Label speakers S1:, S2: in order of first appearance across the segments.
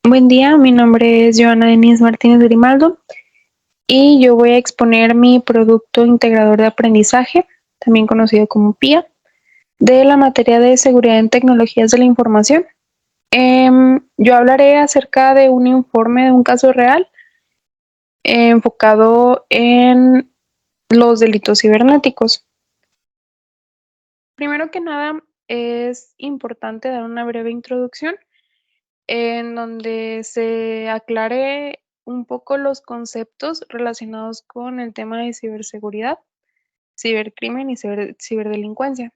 S1: Buen día, mi nombre es Joana Denise Martínez Grimaldo y yo voy a exponer mi producto integrador de aprendizaje, también conocido como PIA, de la materia de seguridad en tecnologías de la información. Yo hablaré acerca de un informe de un caso real enfocado en los delitos cibernéticos. Primero que nada, es importante dar una breve introducción en donde se aclare un poco los conceptos relacionados con el tema de ciberseguridad, cibercrimen y ciberdelincuencia.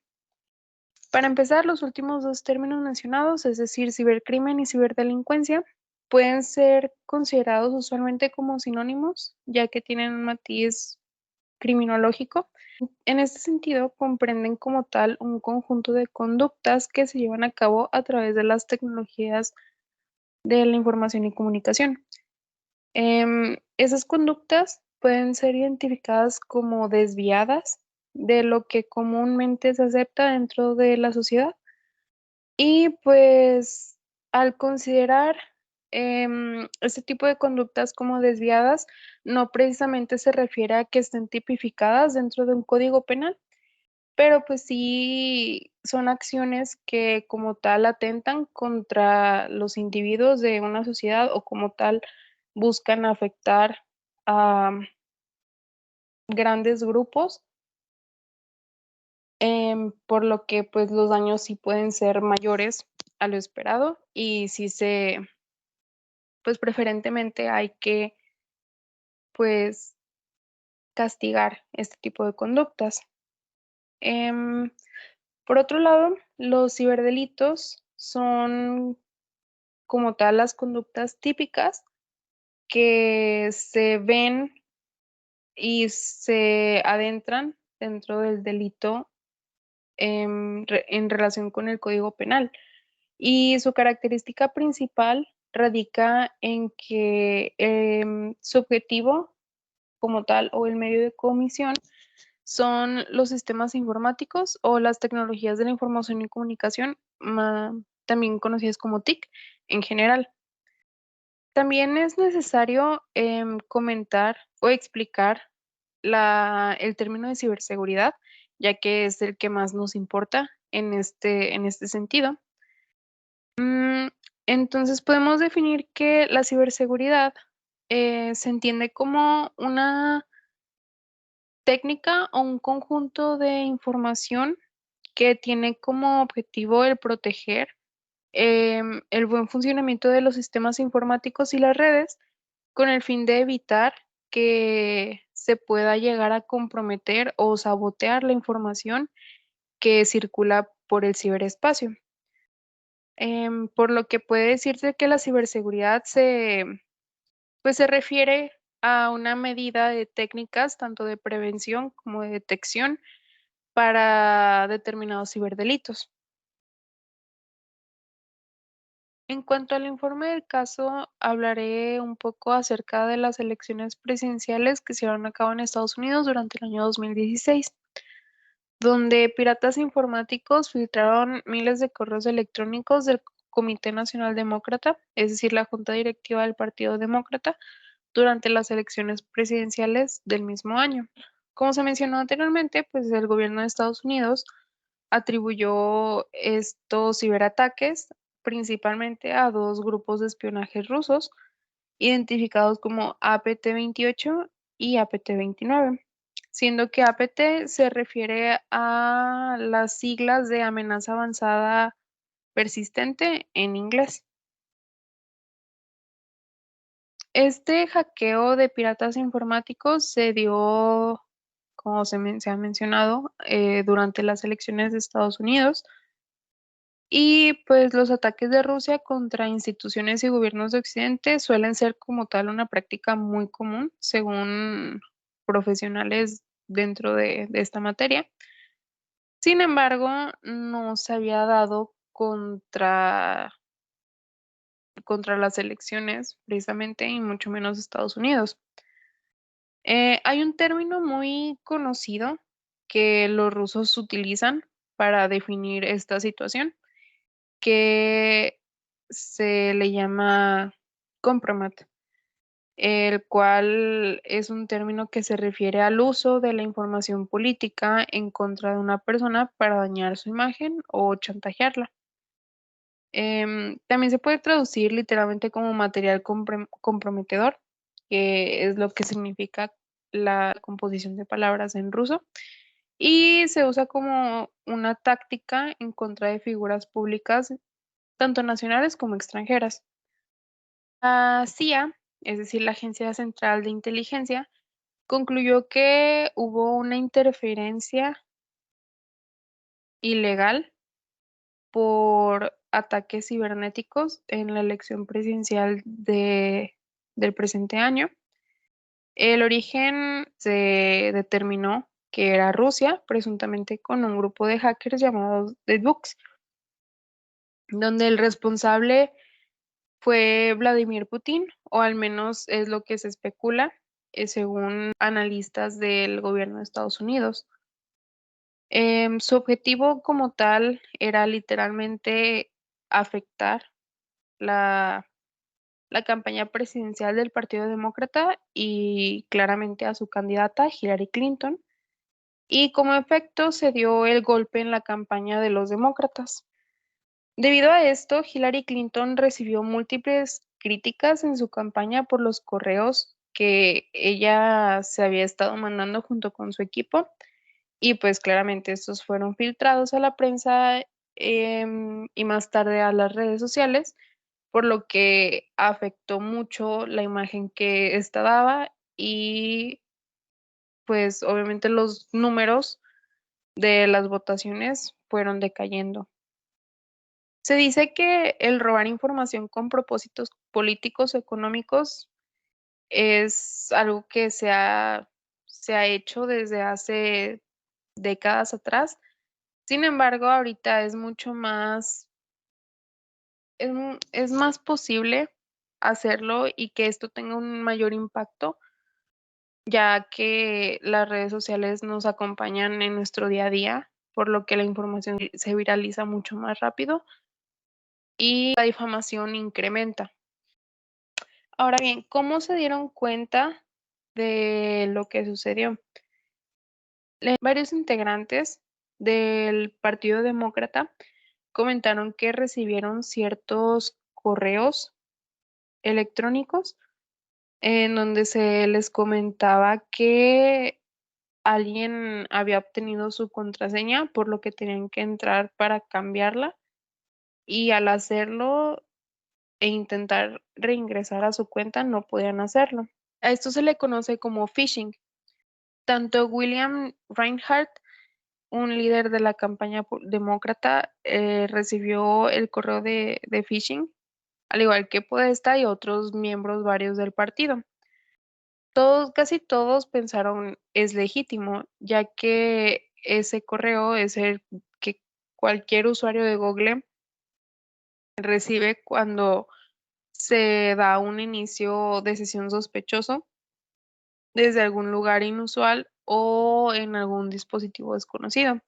S1: Para empezar, los últimos dos términos mencionados, es decir, cibercrimen y ciberdelincuencia, pueden ser considerados usualmente como sinónimos, ya que tienen un matiz criminológico. En este sentido, comprenden como tal un conjunto de conductas que se llevan a cabo a través de las tecnologías de la información y comunicación. Esas conductas pueden ser identificadas como desviadas de lo que comúnmente se acepta dentro de la sociedad. Y pues al considerar este tipo de conductas como desviadas, no precisamente se refiere a que estén tipificadas dentro de un código penal, pero pues sí son acciones que como tal atentan contra los individuos de una sociedad o como tal buscan afectar a grandes grupos, por lo que pues los daños sí pueden ser mayores a lo esperado y sí pues preferentemente hay que pues castigar este tipo de conductas. Em, por otro lado, los ciberdelitos son como tal las conductas típicas que se ven y se adentran dentro del delito en relación con el Código Penal. Y su característica principal radica en que su objetivo como tal o el medio de comisión son los sistemas informáticos o las tecnologías de la información y comunicación, también conocidas como TIC en general. También es necesario comentar o explicar el término de ciberseguridad, ya que es el que más nos importa en este sentido. Mm, entonces podemos definir que la ciberseguridad se entiende como una técnica o un conjunto de información que tiene como objetivo el proteger el buen funcionamiento de los sistemas informáticos y las redes con el fin de evitar que se pueda llegar a comprometer o sabotear la información que circula por el ciberespacio. Por lo que puede decirse que la ciberseguridad pues se refiere a una medida de técnicas tanto de prevención como de detección para determinados ciberdelitos. En cuanto al informe del caso, hablaré un poco acerca de las elecciones presidenciales que se llevaron a cabo en Estados Unidos durante el año 2016, donde piratas informáticos filtraron miles de correos electrónicos del Comité Nacional Demócrata, es decir, la Junta Directiva del Partido Demócrata, durante las elecciones presidenciales del mismo año. Como se mencionó anteriormente, pues el gobierno de Estados Unidos atribuyó estos ciberataques principalmente a dos grupos de espionaje rusos, identificados como APT-28 y APT-29, siendo que APT se refiere a las siglas de amenaza avanzada persistente en inglés. Este hackeo de piratas informáticos se dio, como se ha mencionado, durante las elecciones de Estados Unidos. Y pues los ataques de Rusia contra instituciones y gobiernos de Occidente suelen ser como tal una práctica muy común, según profesionales dentro de esta materia. Sin embargo, no se había dado contra las elecciones precisamente, y mucho menos Estados Unidos. Hay un término muy conocido que los rusos utilizan para definir esta situación, que se le llama compromat, el cual es un término que se refiere al uso de la información política en contra de una persona para dañar su imagen o chantajearla. También se puede traducir literalmente como material comprometedor, que es lo que significa la composición de palabras en ruso, y se usa como una táctica en contra de figuras públicas, tanto nacionales como extranjeras. La CIA, es decir, la Agencia Central de Inteligencia, concluyó que hubo una interferencia ilegal por ataques cibernéticos en la elección presidencial del presente año. El origen se determinó que era Rusia, presuntamente con un grupo de hackers llamados The Books, donde el responsable fue Vladimir Putin, o al menos es lo que se especula, según analistas del gobierno de Estados Unidos. Su objetivo como tal era literalmente afectar la, la campaña presidencial del Partido Demócrata y claramente a su candidata Hillary Clinton. Y como efecto se dio el golpe en la campaña de los demócratas. Debido a esto, Hillary Clinton recibió múltiples críticas en su campaña por los correos que ella se había estado mandando junto con su equipo, y pues claramente estos fueron filtrados a la prensa, y más tarde a las redes sociales, por lo que afectó mucho la imagen que ésta daba, y pues obviamente los números de las votaciones fueron decayendo. Se dice que el robar información con propósitos políticos o económicos es algo que se ha hecho desde hace décadas atrás. Sin embargo, ahorita es mucho más, es más posible hacerlo y que esto tenga un mayor impacto, ya que las redes sociales nos acompañan en nuestro día a día, por lo que la información se viraliza mucho más rápido y la difamación incrementa. Ahora bien, ¿cómo se dieron cuenta de lo que sucedió? Varios integrantes del Partido Demócrata comentaron que recibieron ciertos correos electrónicos en donde se les comentaba que alguien había obtenido su contraseña, por lo que tenían que entrar para cambiarla, y al hacerlo e intentar reingresar a su cuenta no podían hacerlo. A esto se le conoce como phishing. Tanto William Reinhardt, un líder de la campaña demócrata, recibió el correo de phishing, al igual que Podesta y otros miembros varios del partido. Casi todos pensaron es legítimo, ya que ese correo es el que cualquier usuario de Google recibe cuando se da un inicio de sesión sospechoso desde algún lugar inusual o en algún dispositivo desconocido.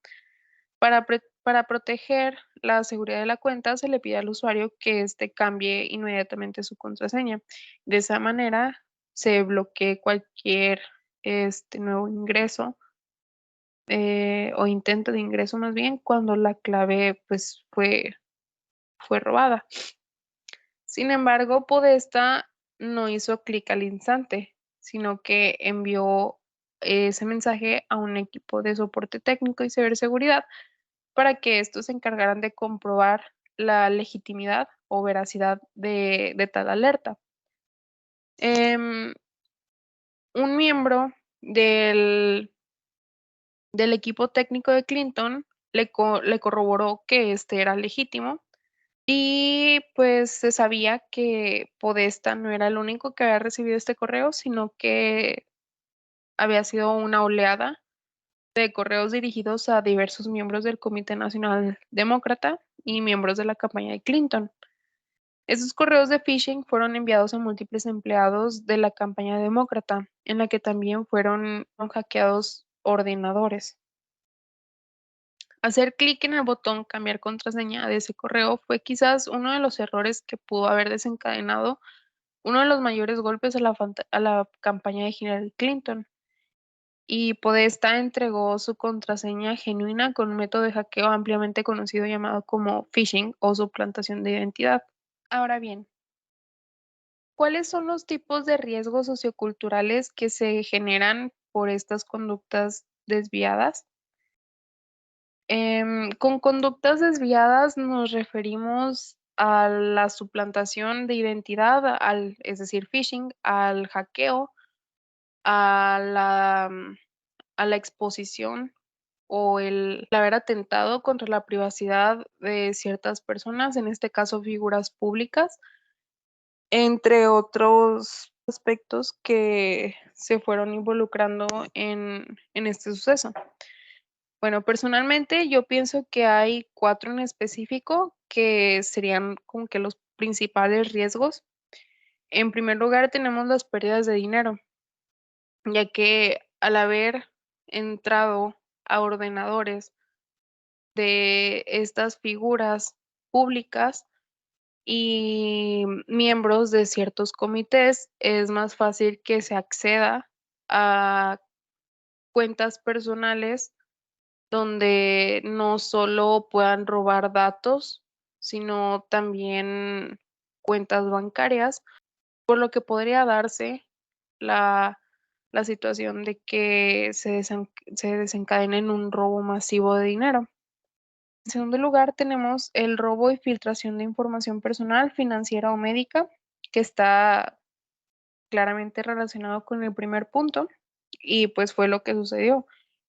S1: Para proteger la seguridad de la cuenta, se le pide al usuario que éste cambie inmediatamente su contraseña. De esa manera, se bloquee cualquier nuevo ingreso, o intento de ingreso más bien, cuando la clave pues fue robada. Sin embargo, Podesta no hizo clic al instante, sino que envió ese mensaje a un equipo de soporte técnico y ciberseguridad para que estos se encargaran de comprobar la legitimidad o veracidad de tal alerta. Em, un miembro del equipo técnico de Clinton le corroboró que este era legítimo, y pues se sabía que Podesta no era el único que había recibido este correo, sino que había sido una oleada de correos dirigidos a diversos miembros del Comité Nacional Demócrata y miembros de la campaña de Clinton. Esos correos de phishing fueron enviados a múltiples empleados de la campaña demócrata, en la que también fueron hackeados ordenadores. Hacer clic en el botón cambiar contraseña de ese correo fue quizás uno de los errores que pudo haber desencadenado uno de los mayores golpes a la campaña de Hillary Clinton. Y Podesta entregó su contraseña genuina con un método de hackeo ampliamente conocido llamado como phishing o suplantación de identidad. Ahora bien, ¿cuáles son los tipos de riesgos socioculturales que se generan por estas conductas desviadas? Con conductas desviadas nos referimos a la suplantación de identidad, es decir, phishing, al hackeo, a a la exposición o el haber atentado contra la privacidad de ciertas personas, en este caso figuras públicas, entre otros aspectos que se fueron involucrando en este suceso. Bueno, personalmente yo pienso que hay cuatro en específico que serían como que los principales riesgos. En primer lugar, tenemos las pérdidas de dinero, ya que al haber entrado a ordenadores de estas figuras públicas y miembros de ciertos comités, es más fácil que se acceda a cuentas personales donde no solo puedan robar datos, sino también cuentas bancarias, por lo que podría darse la, la situación de que se desencadene en un robo masivo de dinero. En segundo lugar, tenemos el robo y filtración de información personal, financiera o médica, que está claramente relacionado con el primer punto, y pues fue lo que sucedió.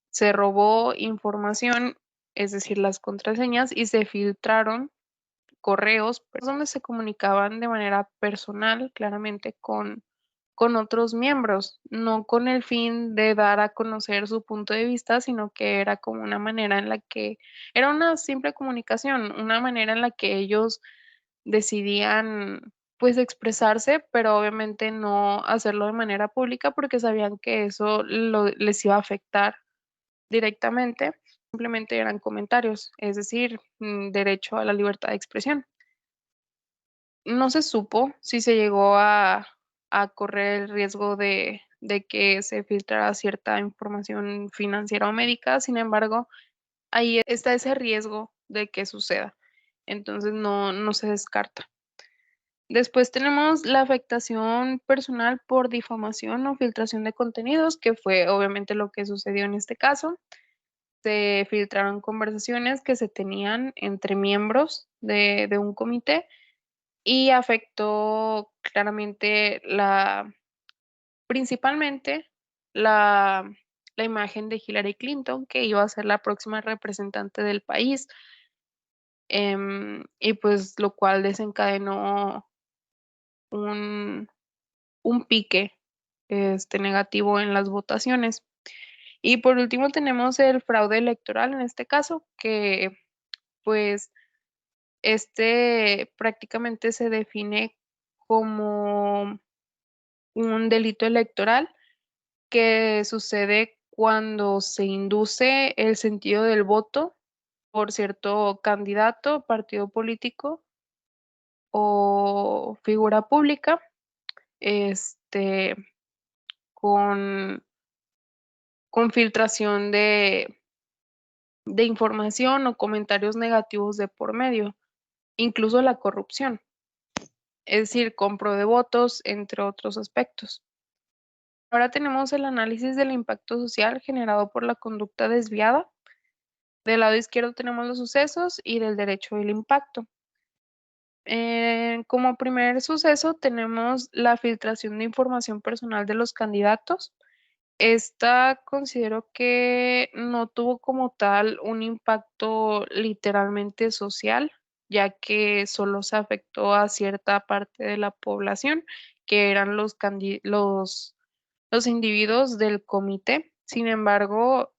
S1: Se robó información, es decir, las contraseñas, y se filtraron correos donde se comunicaban de manera personal, claramente con otros miembros, no con el fin de dar a conocer su punto de vista, sino que era como una manera en la que era una simple comunicación, una manera en la que ellos decidían pues expresarse, pero obviamente no hacerlo de manera pública porque sabían que eso les iba a afectar directamente. Simplemente eran comentarios, es decir, derecho a la libertad de expresión. No se supo si se llegó a correr el riesgo de que se filtrara cierta información financiera o médica, sin embargo, ahí está ese riesgo de que suceda. Entonces no se descarta. Después tenemos la afectación personal por difamación o filtración de contenidos, que fue obviamente lo que sucedió en este caso. Se filtraron conversaciones que se tenían entre miembros de un comité y afectó claramente principalmente la, la imagen de Hillary Clinton, que iba a ser la próxima representante del país, y pues lo cual desencadenó un, un pique negativo en las votaciones. Y por último tenemos el fraude electoral en este caso, que pues prácticamente se define como un delito electoral que sucede cuando se induce el sentido del voto por cierto candidato, partido político o figura pública, este, con, con filtración de información o comentarios negativos de por medio, incluso la corrupción, es decir, compro de votos, entre otros aspectos. Ahora tenemos el análisis del impacto social generado por la conducta desviada. Del lado izquierdo tenemos los sucesos y del derecho el impacto. Como primer suceso tenemos la filtración de información personal de los candidatos. Esta considero que no tuvo como tal un impacto literalmente social, ya que solo se afectó a cierta parte de la población, que eran los individuos del comité. Sin embargo,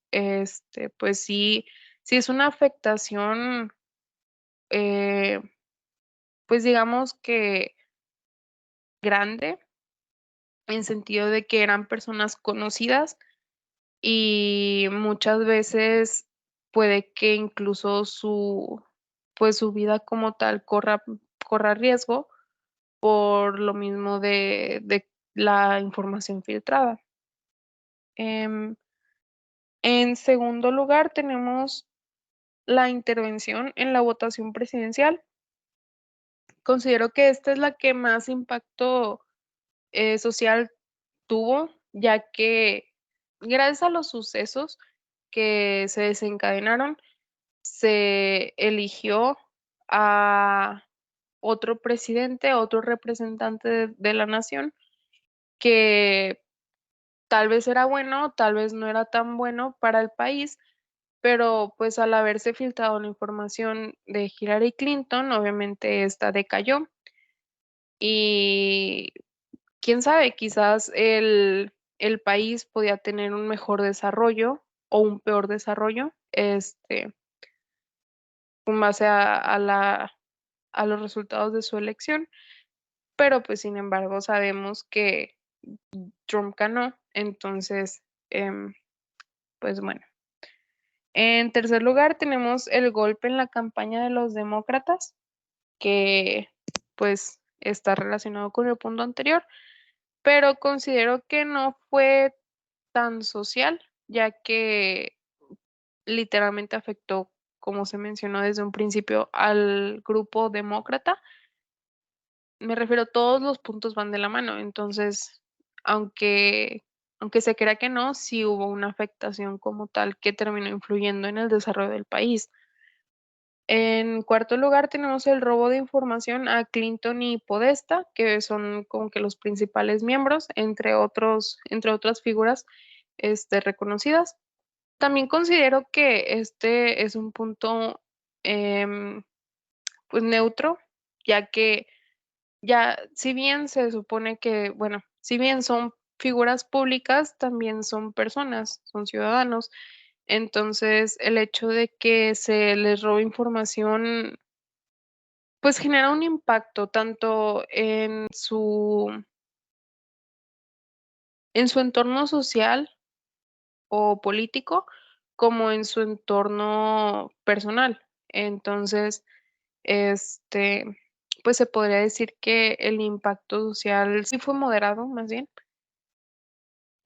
S1: pues sí es una afectación, eh, pues digamos que grande, en sentido de que eran personas conocidas y muchas veces puede que incluso pues su vida como tal corra riesgo por lo mismo de la información filtrada. Em, en segundo lugar, tenemos la intervención en la votación presidencial. Considero que esta es la que más impacto social tuvo, ya que gracias a los sucesos que se desencadenaron, se eligió a otro presidente, otro representante de la nación, que tal vez era bueno, tal vez no era tan bueno para el país, pero pues al haberse filtrado la información de Hillary Clinton, obviamente esta decayó y quién sabe, quizás el país podía tener un mejor desarrollo o un peor desarrollo, con base a los resultados de su elección, pero pues sin embargo sabemos que Trump ganó, entonces, pues bueno. En tercer lugar tenemos el golpe en la campaña de los demócratas, que pues está relacionado con el punto anterior, pero considero que no fue tan social, ya que literalmente afectó, como se mencionó desde un principio, al grupo demócrata. Me refiero, todos los puntos van de la mano, entonces, aunque, aunque se crea que no, sí hubo una afectación como tal que terminó influyendo en el desarrollo del país. En cuarto lugar tenemos el robo de información a Clinton y Podesta, que son como que los principales miembros, entre otras figuras reconocidas. También considero que este es un punto em, pues neutro, ya que ya, si bien se supone que, bueno, si bien son figuras públicas, también son personas, son ciudadanos. Entonces, el hecho de que se les robe información, pues genera un impacto tanto en su entorno social o político, como en su entorno personal. Entonces, este, pues se podría decir que el impacto social sí fue moderado, más bien.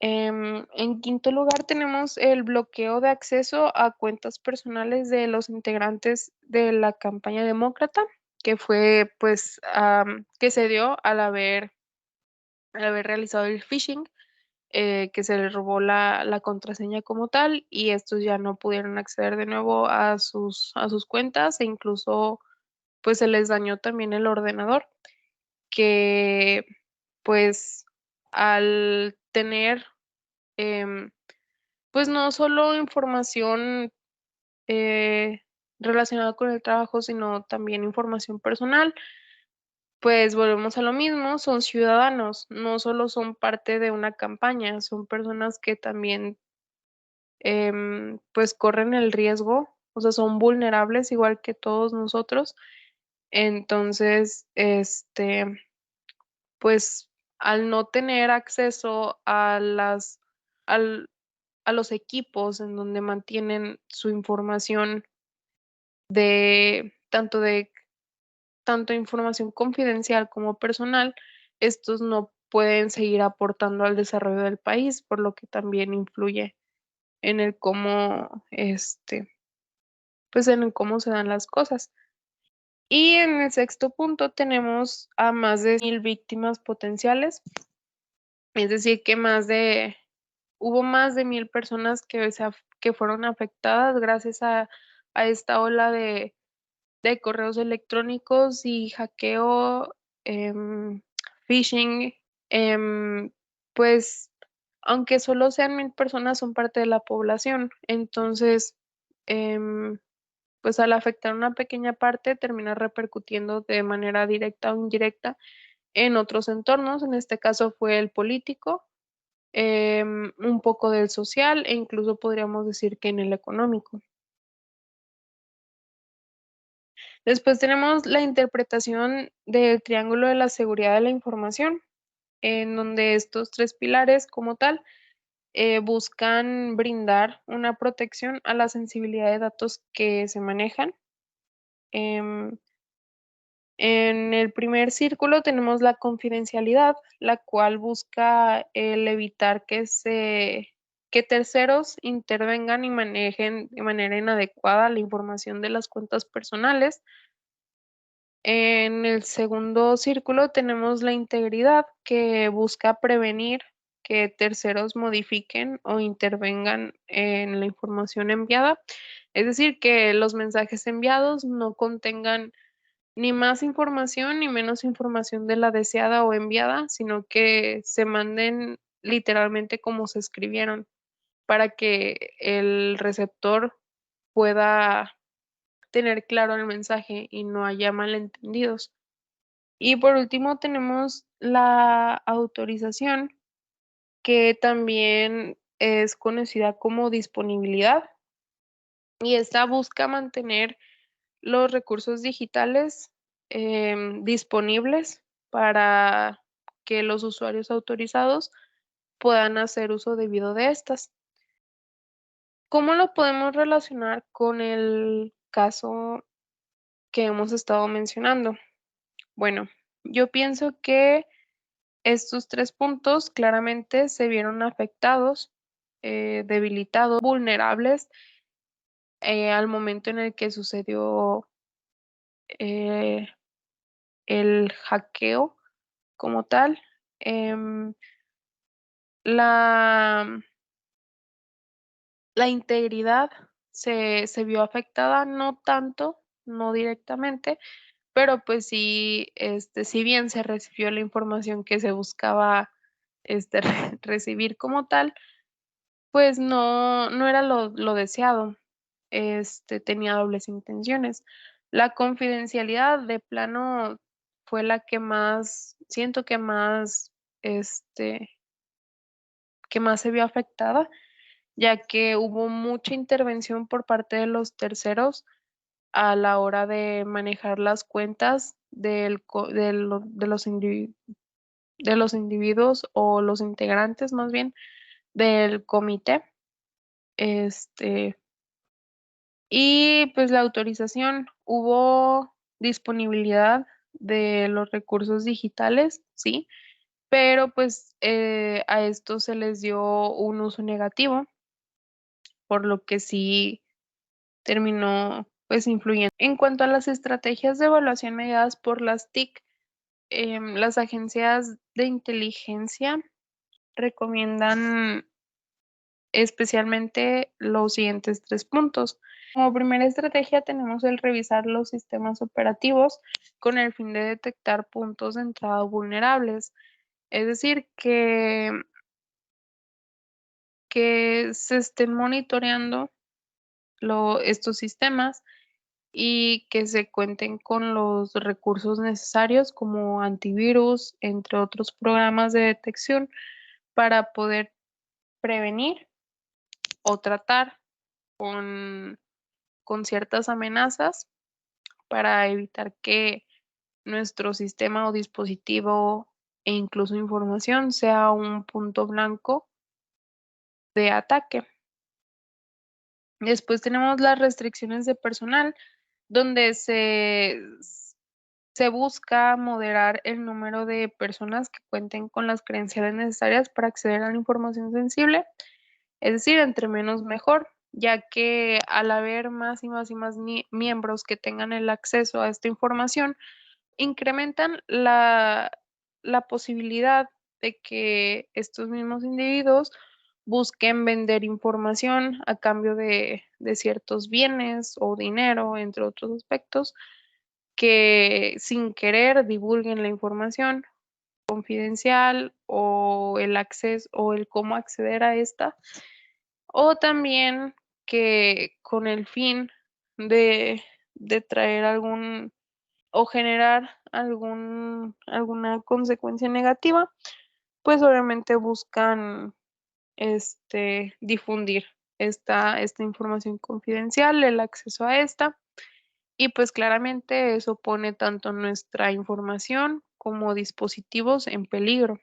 S1: En quinto lugar tenemos el bloqueo de acceso a cuentas personales de los integrantes de la campaña demócrata, que fue pues que se dio al haber realizado el phishing, que se les robó la contraseña como tal y estos ya no pudieron acceder de nuevo a sus cuentas e incluso pues se les dañó también el ordenador, que pues al tener em, pues no solo información eh, relacionada con el trabajo, sino también información personal, pues volvemos a lo mismo, son ciudadanos, no solo son parte de una campaña, son personas que también pues corren el riesgo, o sea, son vulnerables igual que todos nosotros. Entonces, pues al no tener acceso al- a los equipos en donde mantienen su información de tanto información confidencial como personal, estos no pueden seguir aportando al desarrollo del país, por lo que también influye en el cómo, pues en el cómo se dan las cosas. Y en el sexto punto tenemos a más de 1,000 víctimas potenciales, es decir, que hubo más de 1,000 personas que fueron afectadas gracias a esta ola de correos electrónicos y hackeo, phishing, pues aunque solo sean 1,000 personas, son parte de la población. Entonces, em, pues al afectar una pequeña parte, termina repercutiendo de manera directa o indirecta en otros entornos. En este caso fue el político, un poco del social e incluso podríamos decir que en el económico. Después tenemos la interpretación del triángulo de la seguridad de la información, en donde estos tres pilares como tal buscan brindar una protección a la sensibilidad de datos que se manejan. Em, en el primer círculo tenemos la confidencialidad, la cual busca el evitar que terceros intervengan y manejen de manera inadecuada la información de las cuentas personales. En el segundo círculo tenemos la integridad, que busca prevenir que terceros modifiquen o intervengan en la información enviada. Es decir, que los mensajes enviados no contengan ni más información ni menos información de la deseada o enviada, sino que se manden literalmente como se escribieron para que el receptor pueda tener claro el mensaje y no haya malentendidos. Y por último tenemos la autorización, que también es conocida como disponibilidad, y esta busca mantener los recursos digitales disponibles para que los usuarios autorizados puedan hacer uso debido de estas. ¿Cómo lo podemos relacionar con el caso que hemos estado mencionando? Bueno, yo pienso que estos 3 puntos claramente se vieron afectados, debilitados, vulnerables, al momento en el que sucedió eh, el hackeo como tal. Em, la, la integridad se vio afectada, no tanto, no directamente, pero pues sí, si bien se recibió la información que se buscaba recibir como tal, pues no era lo deseado. Tenía dobles intenciones. La confidencialidad de plano fue la que más, siento este, que más se vio afectada, ya que hubo mucha intervención por parte de los terceros a la hora de manejar las cuentas de los individuos o los integrantes más bien del comité. Este, y pues la autorización, hubo disponibilidad de los recursos digitales, sí, pero pues a esto se les dio un uso negativo, por lo que sí terminó pues influyendo. En cuanto a las estrategias de evaluación mediadas por las TIC, las agencias de inteligencia recomiendan especialmente los siguientes 3 puntos. Como primera estrategia tenemos el revisar los sistemas operativos con el fin de detectar puntos de entrada vulnerables. Es decir, que se estén monitoreando estos sistemas y que se cuenten con los recursos necesarios como antivirus, entre otros programas de detección para poder prevenir o tratar con, con ciertas amenazas para evitar que nuestro sistema o dispositivo e incluso información sea un punto blanco de ataque. Después tenemos las restricciones de personal, donde se busca moderar el número de personas que cuenten con las credenciales necesarias para acceder a la información sensible, es decir, entre menos mejor, ya que al haber más y más y más miembros que tengan el acceso a esta información, incrementan la posibilidad de que estos mismos individuos busquen vender información a cambio de ciertos bienes o dinero, entre otros aspectos, que sin querer divulguen la información confidencial o el acceso o el cómo acceder a esta, o también que con el fin de traer o generar alguna consecuencia negativa, pues obviamente buscan difundir esta información confidencial, el acceso a esta, y pues claramente eso pone tanto nuestra información como dispositivos en peligro.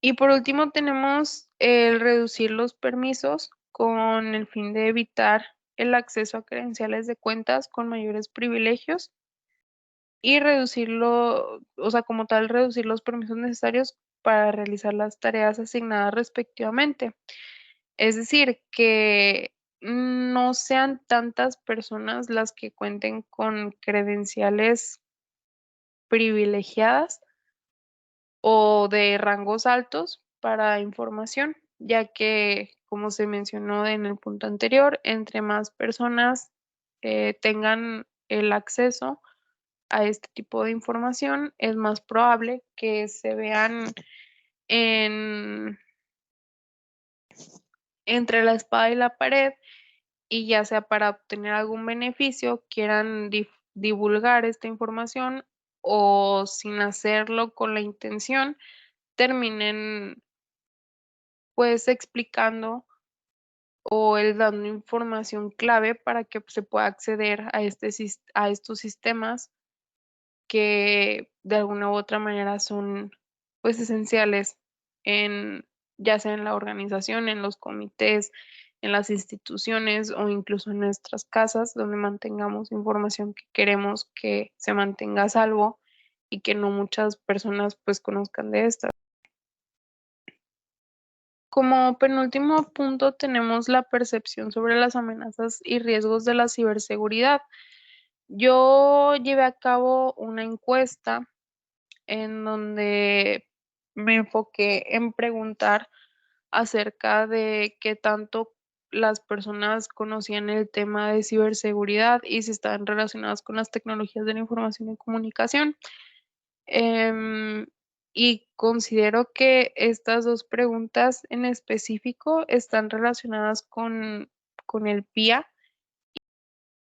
S1: Y por último tenemos el reducir los permisos con el fin de evitar el acceso a credenciales de cuentas con mayores privilegios y reducirlo, o sea, como tal, reducir los permisos necesarios para realizar las tareas asignadas respectivamente. Es decir, que no sean tantas personas las que cuenten con credenciales privilegiadas o de rangos altos para información, ya que, como se mencionó en el punto anterior, entre más personas tengan el acceso a este tipo de información, es más probable que se vean en, entre la espada y la pared y ya sea para obtener algún beneficio, quieran divulgar esta información o sin hacerlo con la intención, terminen pues explicando o el dando información clave para que se pueda acceder a, a estos sistemas que de alguna u otra manera son pues esenciales en ya sea en la organización, en los comités, en las instituciones o incluso en nuestras casas donde mantengamos información que queremos que se mantenga a salvo y que no muchas personas pues conozcan de esta. Como penúltimo punto tenemos la percepción sobre las amenazas y riesgos de la ciberseguridad. Yo llevé a cabo una encuesta en donde me enfoqué en preguntar acerca de qué tanto las personas conocían el tema de ciberseguridad y si estaban relacionadas con las tecnologías de la información y comunicación. Em, y considero que estas dos preguntas en específico están relacionadas con el PIA.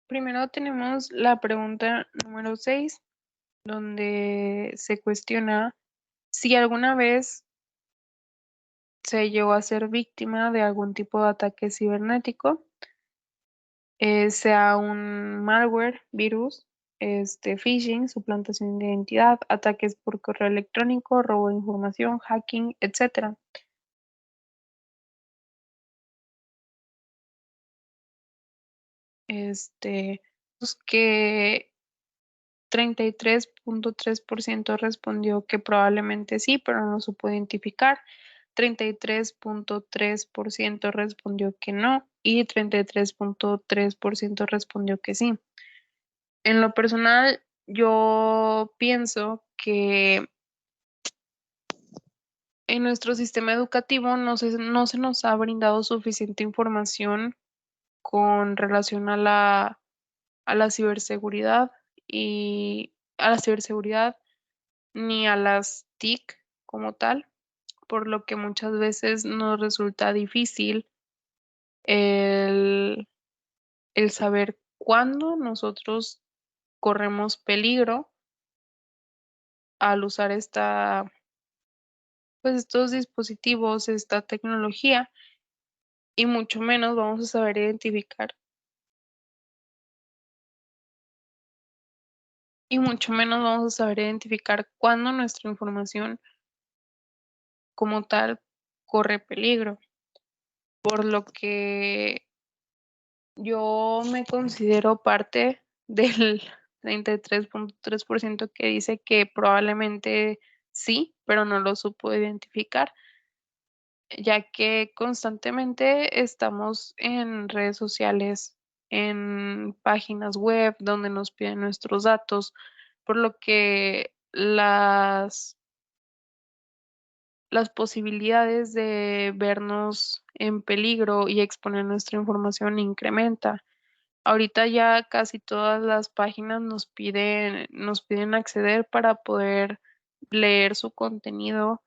S1: Primero tenemos la pregunta número 6, donde se cuestiona si alguna vez se llegó a ser víctima de algún tipo de ataque cibernético, sea un malware, virus, phishing, suplantación de identidad, ataques por correo electrónico, robo de información, hacking, etcétera. Pues que 33.3% respondió que probablemente sí, pero no supo identificar. 33.3% respondió que no y 33.3% respondió que sí. En lo personal, yo pienso que en nuestro sistema educativo no se nos ha brindado suficiente información con relación a la ciberseguridad y a la ciberseguridad ni a las TIC como tal, por lo que muchas veces nos resulta difícil el, el saber cuándo nosotros corremos peligro al usar pues estos dispositivos, esta tecnología, y mucho menos vamos a saber identificar, y mucho menos vamos a saber identificar cuándo nuestra información como tal corre peligro, por lo que yo me considero parte del 33.3% que dice que probablemente sí, pero no lo supo identificar, ya que constantemente estamos en redes sociales, en páginas web donde nos piden nuestros datos, por lo que las posibilidades de vernos en peligro y exponer nuestra información incrementa. Ahorita ya casi todas las páginas nos piden acceder para poder leer su contenido,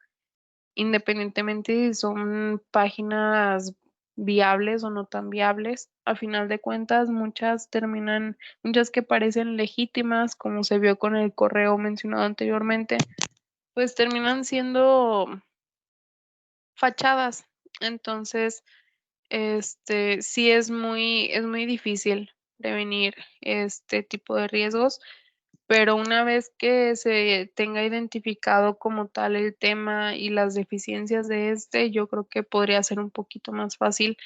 S1: independientemente si son páginas viables o no tan viables. A final de cuentas, muchas que parecen legítimas, como se vio con el correo mencionado anteriormente, pues terminan siendo fachadas. Entonces, sí es muy difícil prevenir este tipo de riesgos. pero una vez que se tenga identificado como tal el tema y las deficiencias de este, yo creo que podría ser un poquito más fácil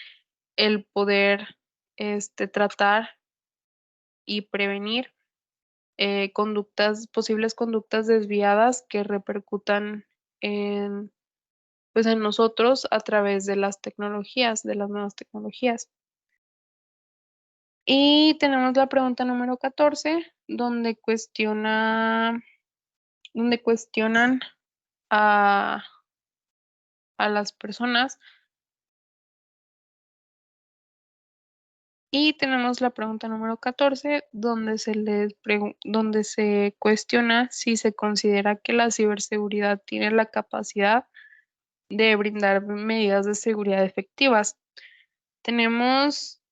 S1: el poder tratar y prevenir posibles conductas desviadas que repercutan en, pues en nosotros a través de las tecnologías, de las nuevas tecnologías. Y tenemos la pregunta número 14, donde cuestionan a, a las personas. Y tenemos la pregunta número 14, donde se cuestiona si se considera que la ciberseguridad tiene la capacidad de brindar medidas de seguridad efectivas. Tenemos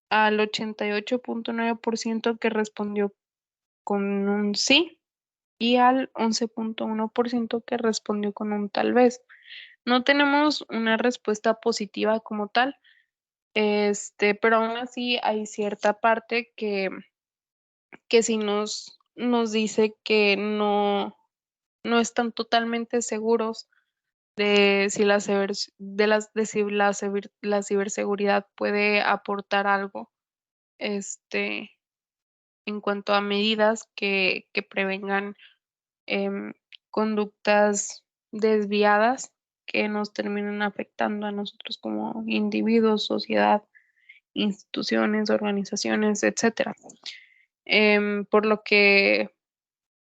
S1: al 88.9% que respondió con un sí y al 11.1% que respondió con un tal vez. No tenemos una respuesta positiva como tal, pero aún así hay cierta parte que sí nos dice que no están totalmente seguros de si la ciberseguridad puede aportar algo, este, en cuanto a medidas que prevengan em, conductas desviadas que nos terminen afectando a nosotros como individuos, sociedad, instituciones, organizaciones, etcétera. Por lo que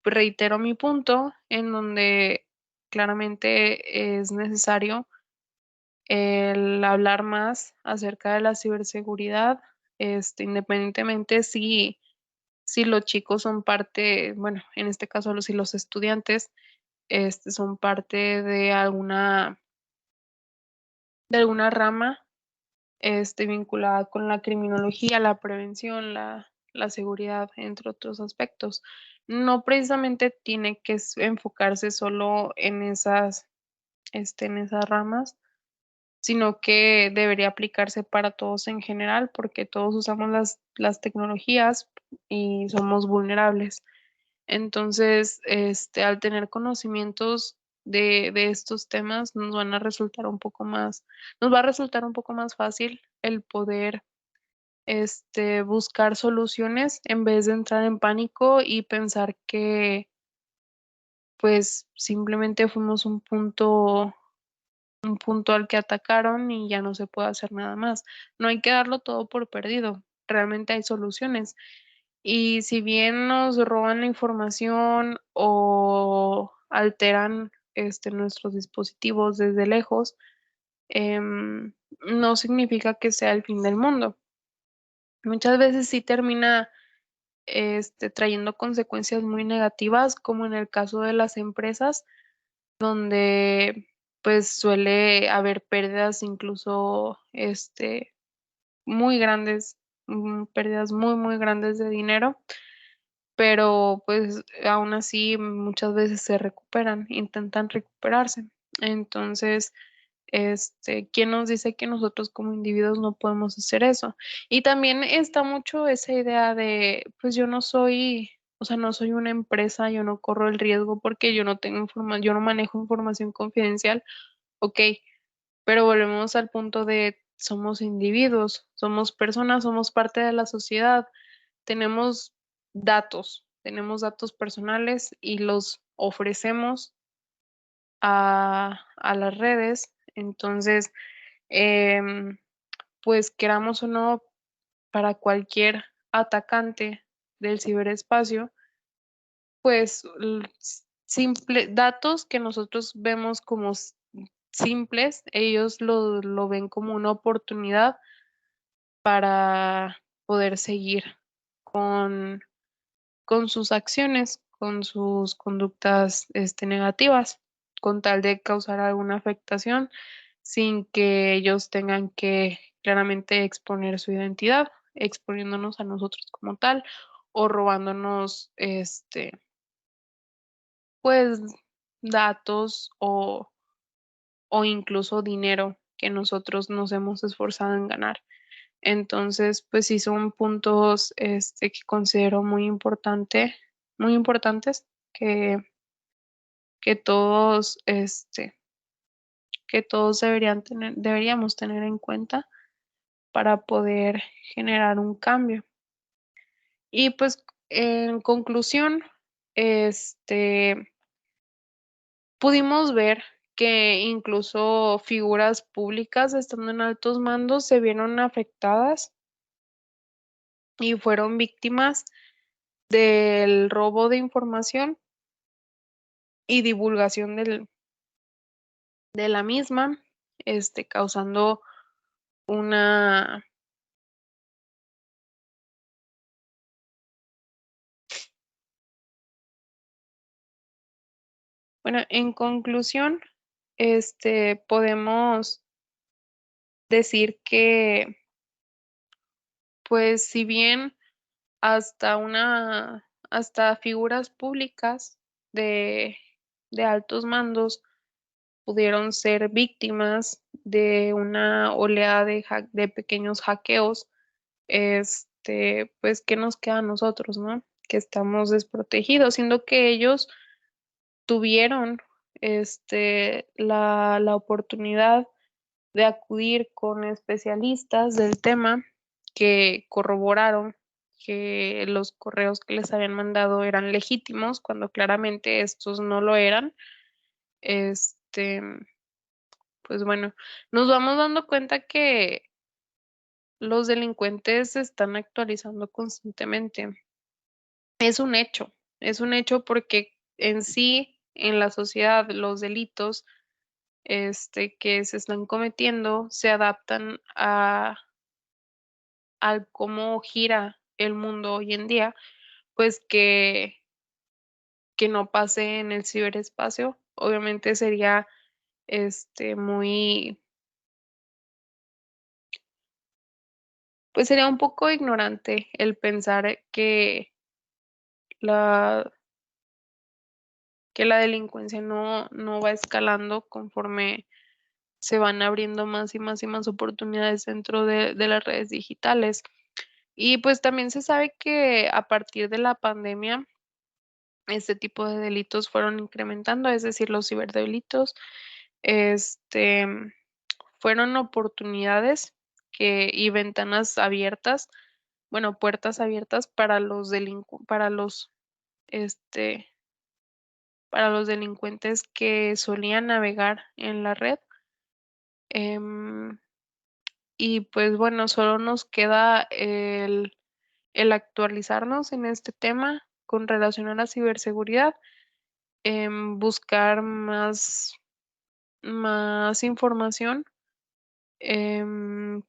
S1: reitero mi punto en donde claramente es necesario el hablar más acerca de la ciberseguridad, independientemente si los chicos son parte, bueno, en este caso si los estudiantes son parte de alguna rama vinculada con la criminología, la prevención, la seguridad, entre otros aspectos. No precisamente tiene que enfocarse solo en esas ramas, sino que debería aplicarse para todos en general, porque todos usamos las tecnologías y somos vulnerables. Entonces, al tener conocimientos de estos temas, nos va a resultar un poco más fácil el poder, buscar soluciones en vez de entrar en pánico y pensar que, pues, simplemente fuimos un punto al que atacaron y ya no se puede hacer nada más. No hay que darlo todo por perdido. Realmente hay soluciones. Y si bien nos roban la información o alteran nuestros dispositivos desde lejos, no significa que sea el fin del mundo. Muchas veces sí termina trayendo consecuencias muy negativas, como en el caso de las empresas, donde pues suele haber pérdidas incluso muy grandes, pérdidas muy grandes de dinero, pero pues aún así muchas veces se recuperan, intentan recuperarse. Entonces, ¿quién nos dice que nosotros como individuos no podemos hacer eso? Y también está mucho esa idea de, pues yo no soy, o sea, no soy una empresa, yo no corro el riesgo porque yo no tengo información, yo no manejo información confidencial, ok, pero volvemos al punto de somos individuos, somos personas, somos parte de la sociedad, tenemos tenemos datos personales y los ofrecemos a las redes. Entonces, em, pues queramos o no, para cualquier atacante del ciberespacio, pues datos que nosotros vemos como simples, ellos lo ven como una oportunidad para poder seguir con, con sus acciones, con sus conductas negativas, con tal de causar alguna afectación sin que ellos tengan que claramente exponer su identidad, exponiéndonos a nosotros como tal o robándonos pues datos o incluso dinero que nosotros nos hemos esforzado en ganar. Entonces, pues sí son puntos que considero muy importante muy importantes que todos, que todos deberíamos tener en cuenta para poder generar un cambio. Y pues en conclusión, pudimos ver que incluso figuras públicas estando en altos mandos se vieron afectadas y fueron víctimas del robo de información y divulgación de la misma, causando una, bueno, en conclusión, podemos decir que, pues, si bien hasta figuras públicas de, de altos mandos pudieron ser víctimas de una oleada de pequeños hackeos, pues, ¿qué nos queda a nosotros, no? Que estamos desprotegidos, siendo que ellos tuvieron, la oportunidad de acudir con especialistas del tema que corroboraron que los correos que les habían mandado eran legítimos cuando claramente estos no lo eran. Este, pues bueno, nos vamos dando cuenta que los delincuentes se están actualizando constantemente. Es un hecho porque en sí, en la sociedad, los delitos, que se están cometiendo se adaptan al cómo gira el mundo hoy en día, pues que no pase en el ciberespacio. Obviamente sería muy, pues sería un poco ignorante el pensar la, que la delincuencia no va escalando conforme se van abriendo más y más y más oportunidades dentro de las redes digitales. Y pues también se sabe que a partir de la pandemia, este tipo de delitos fueron incrementando, es decir, los ciberdelitos, este, fueron oportunidades y ventanas abiertas, bueno, puertas abiertas este, para los delincuentes que solían navegar en la red. Em, y pues bueno, solo nos queda el actualizarnos en este tema con relación a la ciberseguridad, buscar más información, em,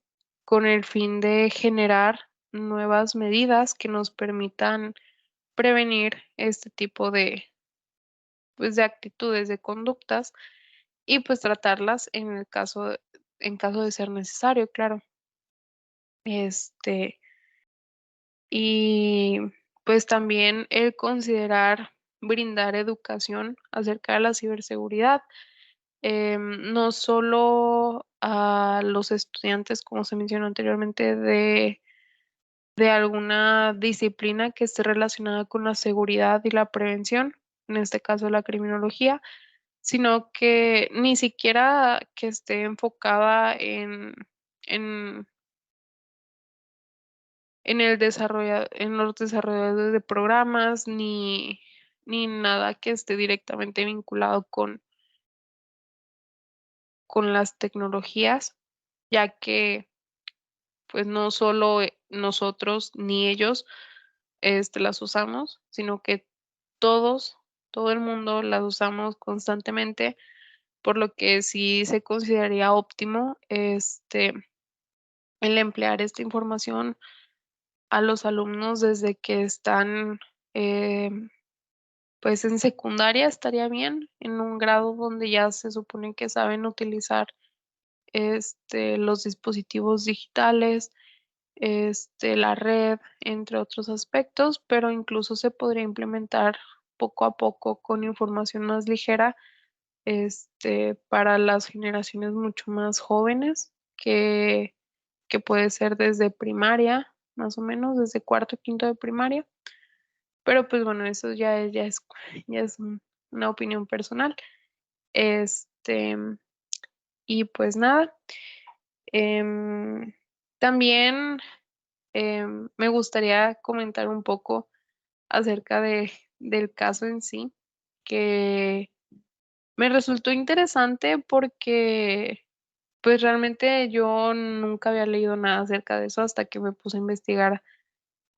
S1: con el fin de generar nuevas medidas que nos permitan prevenir este tipo pues, de actitudes, de conductas y pues tratarlas en caso de ser necesario, claro. Este, y pues también el considerar brindar educación acerca de la ciberseguridad, no solo a los estudiantes, como se mencionó anteriormente, de alguna disciplina que esté relacionada con la seguridad y la prevención, en este caso la criminología, sino que ni siquiera que esté enfocada en, en los desarrolladores de programas, ni nada que esté directamente vinculado con las tecnologías, ya que pues no solo nosotros ni ellos las usamos, sino que todos, todo el mundo las usamos constantemente, por lo que sí se consideraría óptimo el emplear esta información a los alumnos desde que están eh, pues en secundaria estaría bien, en un grado donde ya se supone que saben utilizar los dispositivos digitales, la red, entre otros aspectos, pero incluso se podría implementar poco a poco con información más ligera, para las generaciones mucho más jóvenes, que puede ser desde primaria, más o menos, desde cuarto, quinto de primaria, Pero pues bueno, eso ya es una opinión personal. Este, y pues nada. Em, También me gustaría comentar un poco acerca del caso en sí, que me resultó interesante porque pues realmente yo nunca había leído nada acerca de eso hasta que me puse a investigar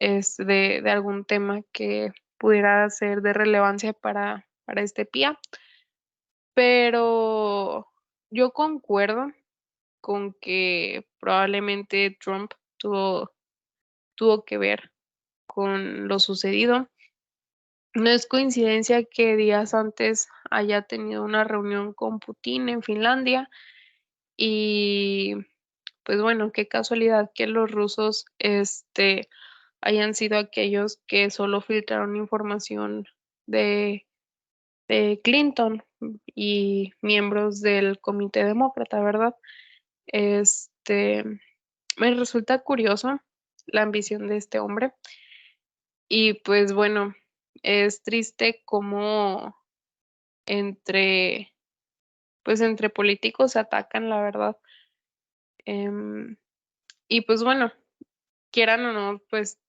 S1: de algún tema que pudiera ser de relevancia para este PIA. Pero yo concuerdo con que probablemente Trump tuvo que ver con lo sucedido. No es coincidencia que días antes haya tenido una reunión con Putin en Finlandia y pues bueno, qué casualidad que los rusos hayan sido aquellos que solo filtraron información de, de Clinton y miembros del Comité Demócrata, ¿verdad? Este, Me resulta curioso la ambición de este hombre y pues bueno, es triste como entre, pues entre políticos se atacan, la verdad. Em, y pues bueno, quieran o no, pues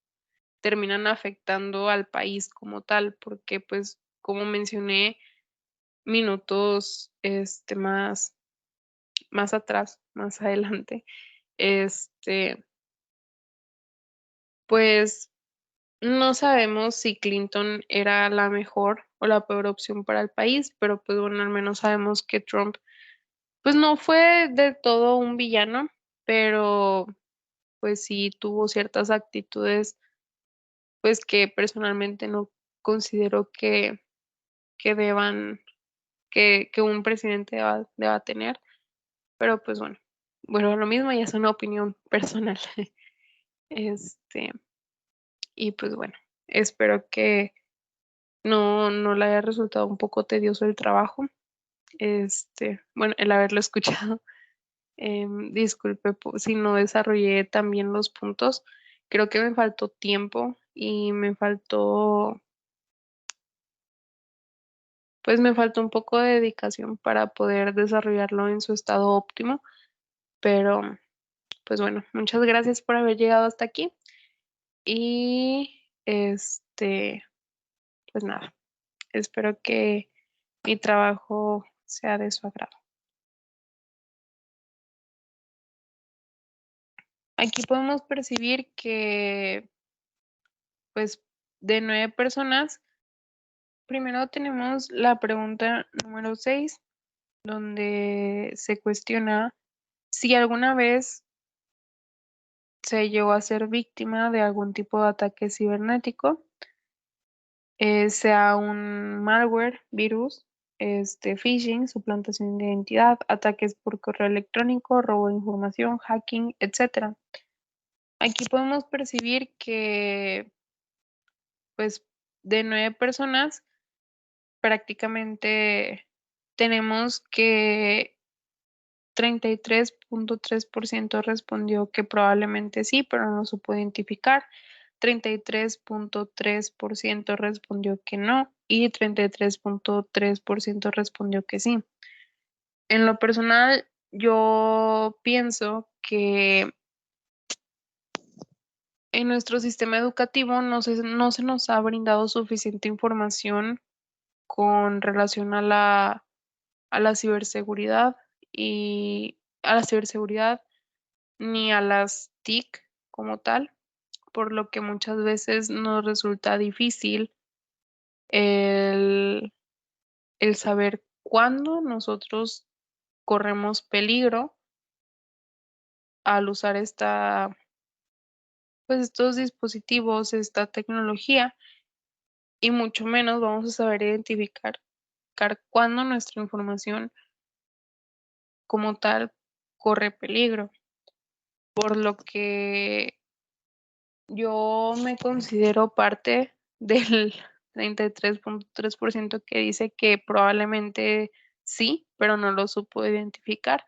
S1: terminan afectando al país como tal, porque pues como mencioné minutos más atrás, más adelante, este, pues no sabemos si Clinton era la mejor o la peor opción para el país, pero pues bueno, al menos sabemos que Trump pues no fue del todo un villano, pero pues sí tuvo ciertas actitudes pues que personalmente no considero que deban, que un presidente deba tener, pero pues bueno, lo mismo ya es una opinión personal. Este, y pues bueno, espero que no le haya resultado un poco tedioso el trabajo. Bueno, el haberlo escuchado. Disculpe si no desarrollé también los puntos. Creo que me faltó tiempo y me faltó un poco de dedicación para poder desarrollarlo en su estado óptimo. Pero, pues bueno, muchas gracias por haber llegado hasta aquí. Y pues nada, espero que mi trabajo sea de su agrado. Aquí podemos percibir que, pues, de 9 personas, primero tenemos la pregunta número 6, donde se cuestiona si alguna vez se llegó a ser víctima de algún tipo de ataque cibernético, sea un malware, virus, phishing, suplantación de identidad, ataques por correo electrónico, robo de información, hacking, etcétera. Aquí podemos percibir que, pues, de 9 personas, prácticamente tenemos que 33.3% respondió que probablemente sí, pero no supo identificar. 33.3% respondió que no y 33.3% respondió que sí. En lo personal, yo pienso que en nuestro sistema educativo no se nos ha brindado suficiente información con relación a la ciberseguridad y a la ciberseguridad ni a las TIC como tal, por lo que muchas veces nos resulta difícil el, el saber cuándo nosotros corremos peligro al usar pues estos dispositivos, esta tecnología, y mucho menos vamos a saber identificar cuándo nuestra información como tal corre peligro. Por lo que yo me considero parte del 33.3% que dice que probablemente sí, pero no lo supo identificar,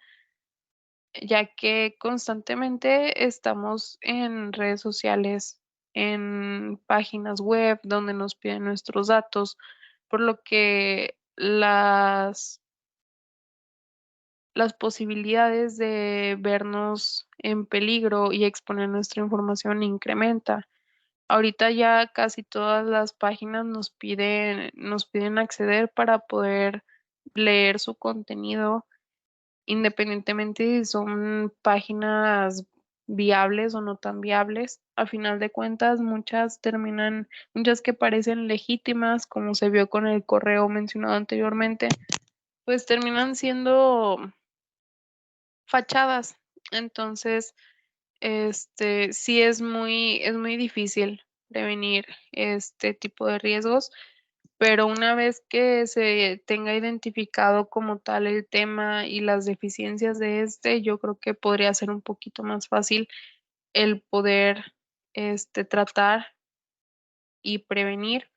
S1: ya que constantemente estamos en redes sociales en páginas web donde nos piden nuestros datos, por lo que las posibilidades de vernos en peligro y exponer nuestra información incrementa. Ahorita ya casi todas las páginas nos piden acceder para poder leer su contenido, independientemente si son páginas viables o no tan viables. A final de cuentas, muchas que parecen legítimas, como se vio con el correo mencionado anteriormente, pues terminan siendo fachadas. Entonces, sí es muy difícil prevenir este tipo de riesgos, pero una vez que se tenga identificado como tal el tema y las deficiencias de yo creo que podría ser un poquito más fácil el poder tratar y prevenir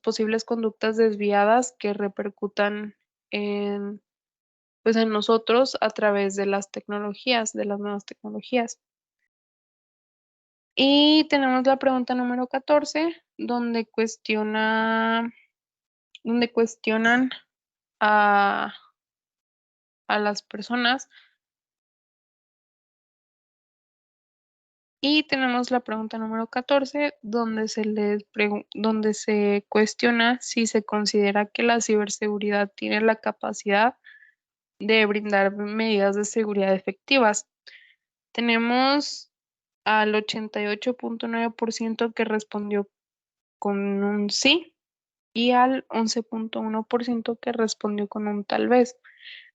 S1: posibles conductas desviadas que repercutan en, pues en nosotros a través de de las nuevas tecnologías. Y tenemos la pregunta número 14, donde cuestionan a, a las personas. Y tenemos la pregunta número 14, donde se cuestiona si se considera que la ciberseguridad tiene la capacidad de brindar medidas de seguridad efectivas. Tenemos al 88.9% que respondió con un sí y al 11.1% que respondió con un tal vez.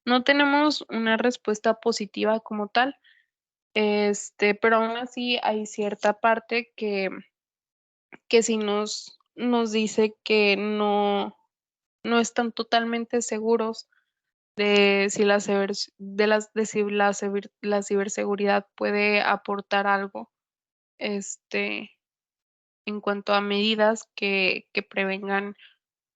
S1: No tenemos una respuesta positiva como tal, pero aún así hay cierta parte que sí nos dice que no están totalmente seguros de si la ciberseguridad puede aportar algo, este, en cuanto a medidas que prevengan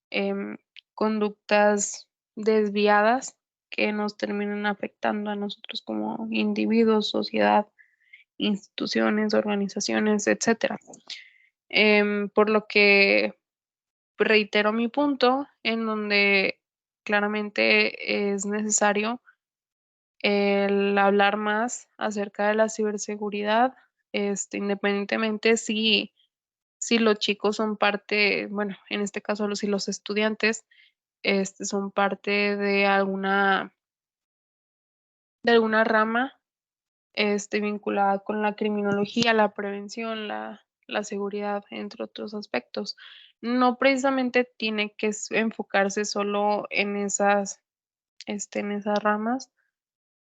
S1: em, conductas desviadas que nos terminen afectando a nosotros como individuos, sociedad, instituciones, organizaciones, etcétera. Por lo que reitero mi punto en donde claramente es necesario el hablar más acerca de la ciberseguridad, independientemente si los chicos son parte, bueno, en este caso si los estudiantes son parte de alguna rama vinculada con la criminología, la prevención, la seguridad, entre otros aspectos. No precisamente tiene que enfocarse solo en esas ramas,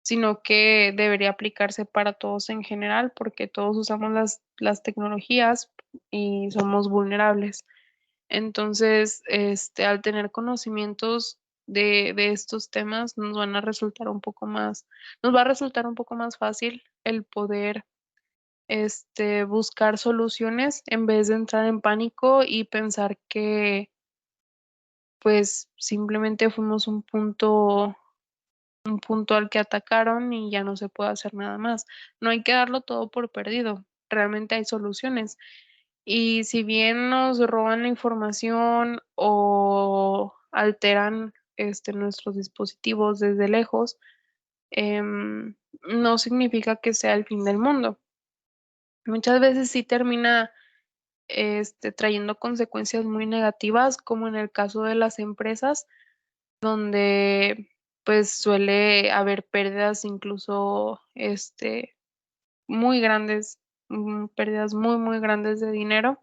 S1: sino que debería aplicarse para todos en general, porque todos usamos las tecnologías y somos vulnerables. Entonces, al tener conocimientos de estos temas, nos va a resultar un poco más fácil el poder, buscar soluciones en vez de entrar en pánico y pensar que, pues, simplemente fuimos un punto al que atacaron y ya no se puede hacer nada más. No hay que darlo todo por perdido. Realmente hay soluciones. Y si bien nos roban la información o alteran nuestros dispositivos desde lejos, no significa que sea el fin del mundo. Muchas veces sí termina trayendo consecuencias muy negativas, como en el caso de las empresas, donde pues suele haber pérdidas incluso muy grandes, pérdidas muy, muy grandes de dinero,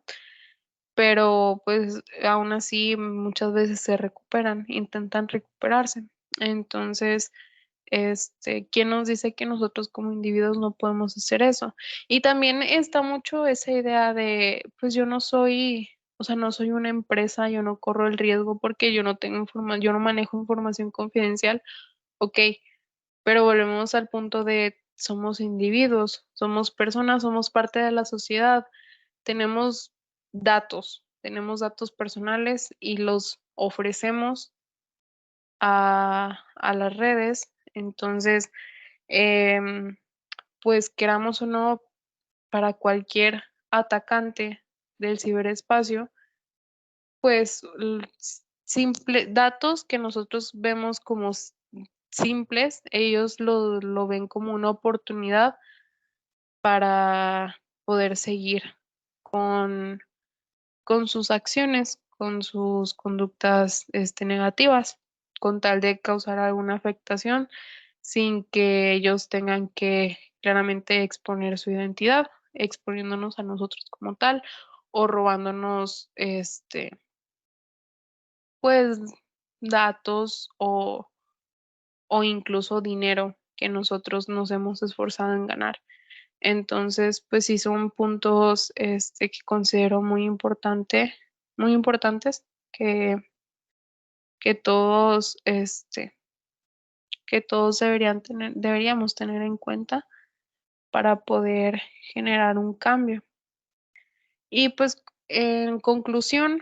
S1: pero pues aún así muchas veces se recuperan, intentan recuperarse. Entonces, ¿quién nos dice que nosotros como individuos no podemos hacer eso? Y también está mucho esa idea de, pues yo no soy, o sea, no soy una empresa, yo no corro el riesgo porque yo no tengo información, yo no manejo información confidencial, ok, pero volvemos al punto de somos individuos, somos personas, somos parte de la sociedad, tenemos tenemos datos personales y los ofrecemos a las redes. Entonces, em, pues queramos o no, para cualquier atacante del ciberespacio, pues datos que nosotros vemos como simples, ellos lo ven como una oportunidad para poder seguir con, con sus acciones, con sus conductas negativas, con tal de causar alguna afectación sin que ellos tengan que claramente exponer su identidad, exponiéndonos a nosotros como tal o robándonos pues datos o incluso dinero que nosotros nos hemos esforzado en ganar. Entonces, pues sí son puntos que considero muy importantes que todos, que todos deberíamos tener en cuenta para poder generar un cambio. Y pues en conclusión,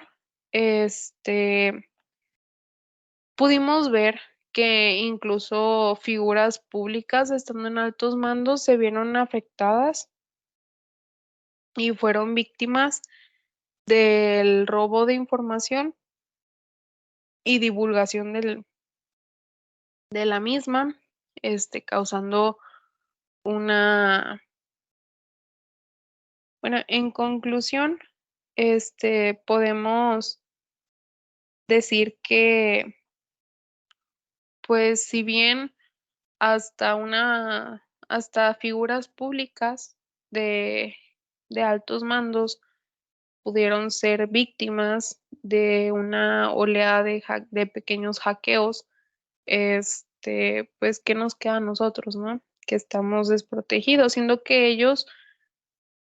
S1: pudimos ver que incluso figuras públicas estando en altos mandos se vieron afectadas y fueron víctimas del robo de información y divulgación de la misma, causando una, bueno, en conclusión, podemos decir que, pues, si bien hasta figuras públicas de, de altos mandos pudieron ser víctimas de una oleada de pequeños hackeos, pues, ¿qué nos queda a nosotros, no? Que estamos desprotegidos, siendo que ellos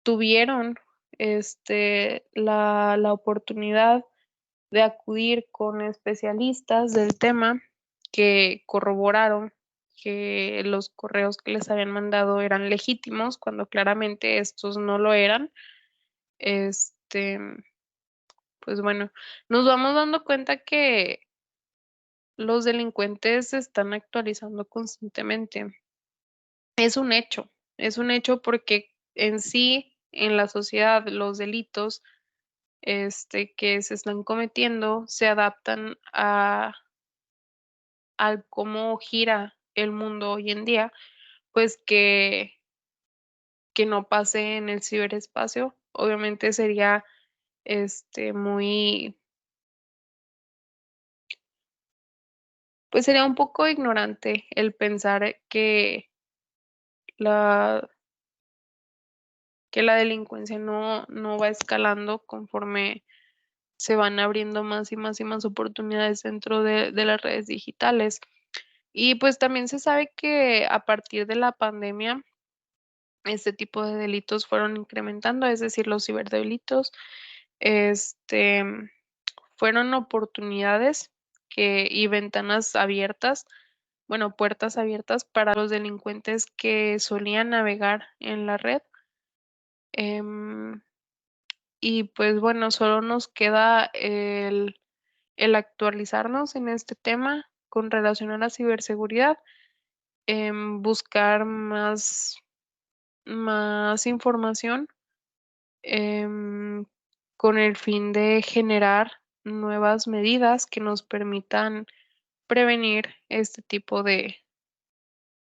S1: tuvieron, la oportunidad de acudir con especialistas del tema que corroboraron que los correos que les habían mandado eran legítimos, cuando claramente estos no lo eran. Este, pues bueno, nos vamos dando cuenta que los delincuentes se están actualizando constantemente. Es un hecho porque en sí, en la sociedad, los delitos que se están cometiendo se adaptan al cómo gira el mundo hoy en día, pues que no pase en el ciberespacio. Obviamente sería muy, pues sería un poco ignorante el pensar la, que la delincuencia no va escalando conforme se van abriendo más y más y más oportunidades dentro de las redes digitales. Y pues también se sabe que a partir de la pandemia, este tipo de delitos fueron incrementando, es decir, los ciberdelitos, este, fueron oportunidades y ventanas abiertas, bueno, puertas abiertas para los delincuentes que solían navegar en la red. Em, y pues bueno, solo nos queda el actualizarnos en este tema con relación a la ciberseguridad, buscar más información, em, con el fin de generar nuevas medidas que nos permitan prevenir este tipo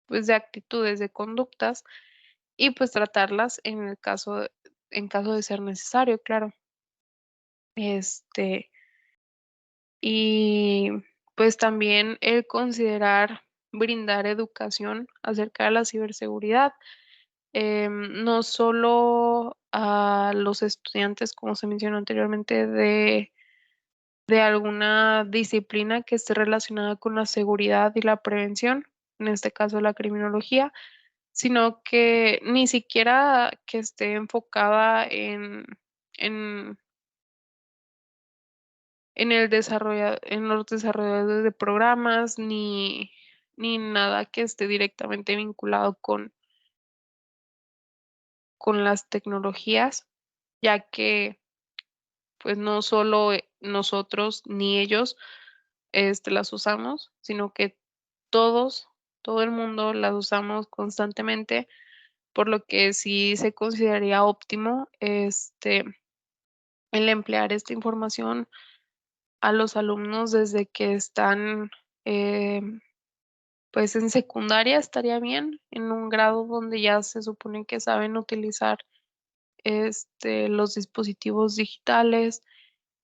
S1: pues, de actitudes, de conductas y pues tratarlas en caso de ser necesario, claro. Este, y pues también el considerar brindar educación acerca de la ciberseguridad, no solo a los estudiantes, como se mencionó anteriormente, de alguna disciplina que esté relacionada con la seguridad y la prevención, en este caso la criminología, sino que ni siquiera que esté enfocada en, en los desarrolladores de programas, ni nada que esté directamente vinculado con las tecnologías, ya que pues no solo nosotros ni ellos las usamos, sino que todos, todo el mundo las usamos constantemente por lo que sí se consideraría óptimo el emplear esta información a los alumnos desde que están eh, pues en secundaria estaría bien, en un grado donde ya se supone que saben utilizar los dispositivos digitales,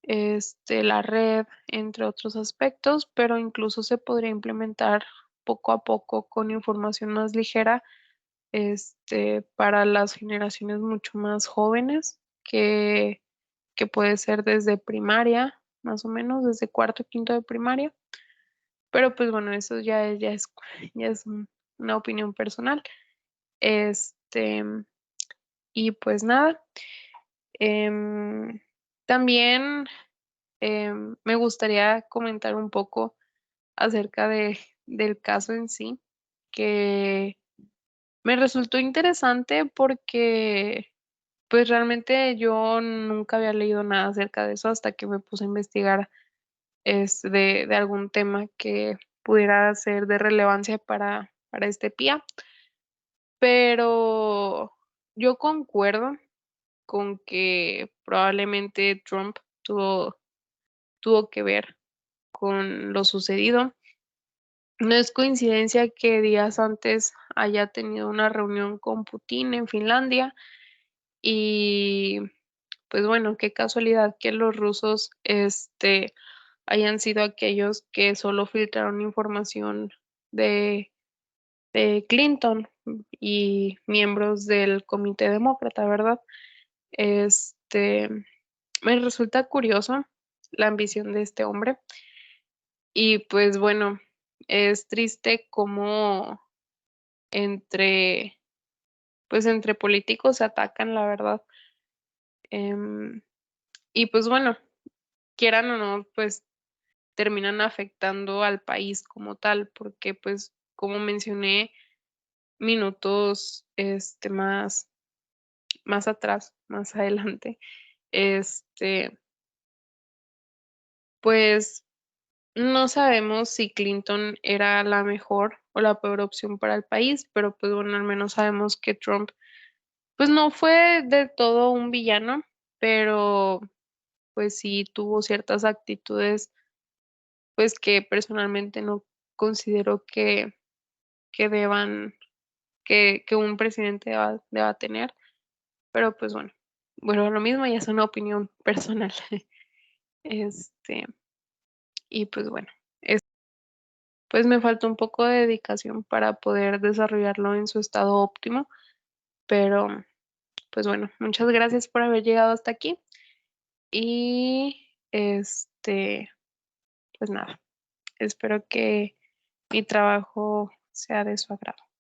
S1: la red, entre otros aspectos, pero incluso se podría implementar poco a poco con información más ligera, para las generaciones mucho más jóvenes, que puede ser desde primaria, más o menos, desde cuarto, quinto de primaria. Pero pues bueno, eso ya es una opinión personal. Este, y pues nada. Em, También me gustaría comentar un poco acerca del caso en sí, que me resultó interesante porque pues realmente yo nunca había leído nada acerca de eso hasta que me puse a investigar de algún tema que pudiera ser de relevancia para este PIA. Pero yo concuerdo con que probablemente Trump tuvo que ver con lo sucedido. No es coincidencia que días antes haya tenido una reunión con Putin en Finlandia y pues bueno, qué casualidad que los rusos hayan sido aquellos que solo filtraron información de, de Clinton y miembros del Comité Demócrata, ¿verdad? Este, Me resulta curioso la ambición de este hombre y pues bueno, es triste como entre, pues entre políticos se atacan, la verdad. Em, y pues bueno, quieran o no, pues terminan afectando al país como tal, porque pues como mencioné minutos más atrás, más adelante, este, pues no sabemos si Clinton era la mejor o la peor opción para el país, pero pues bueno, al menos sabemos que Trump pues no fue de todo un villano, pero pues sí tuvo ciertas actitudes pues que personalmente no considero que deban, que un presidente deba tener, pero pues bueno, lo mismo ya es una opinión personal. Este, y pues bueno, pues me falta un poco de dedicación para poder desarrollarlo en su estado óptimo, pero pues bueno, muchas gracias por haber llegado hasta aquí y pues nada, espero que mi trabajo sea de su agrado.